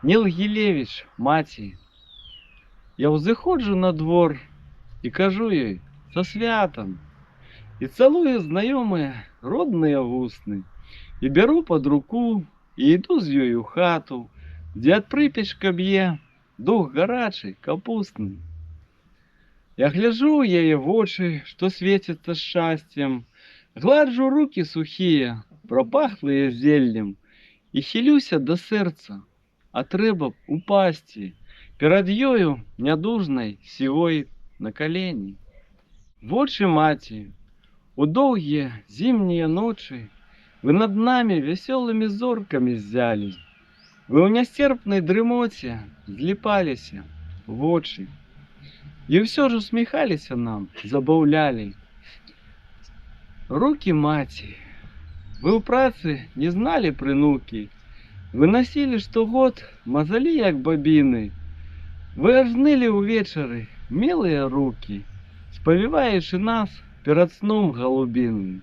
Ніл Гілевіч, маці, я ўзыходжу на двор і кажу ёй са святам, і цалую знаёмыя родныя вусны, і бяру пад руку і іду з ёй у хату, дзе ад прыпечка б'е дух гарачы, капустны. Я гляджу ў яе вочы, што свецяцца шчасцем, гладжу рукі сухія, пропахлыя зеллем, і хілюся да сэрца, а трэба б упасці перад ёю нядужнай сівой на калені. Вочы маці, у доўгія зімнія ночы вы над намі вясёлымі зоркамі ззялі. Вы ў нясцерпнай дрымоце зліпаліся вочы. І ўсё ж усміхаліся нам, забаўлялі. Рукі маці, вы ў працы не зналі прынукі, вы насілі штогод мазалі як бабіны, вы аж нылі ўвечары мілыя рукі, спавіваючы нас перад сном галубіным.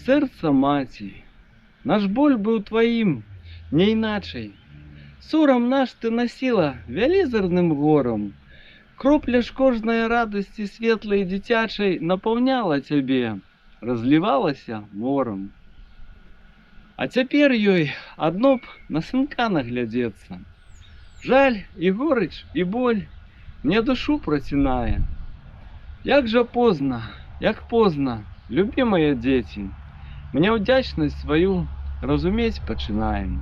Сэрца маці, наш боль быў тваім, не іначай. Сорам наш ты насіла вялізарным горам. Кропля ж кожнай радасці светлай дзіцячай напаўняла цябе, разлівалася морам. А цяпер ёй адно б на сынка наглядзецца. Жаль і горыч, і боль мне душу працінае. Як жа позна, як позна, любімыя дзеці, мне ўдзячнасць сваю разумець пачынаем.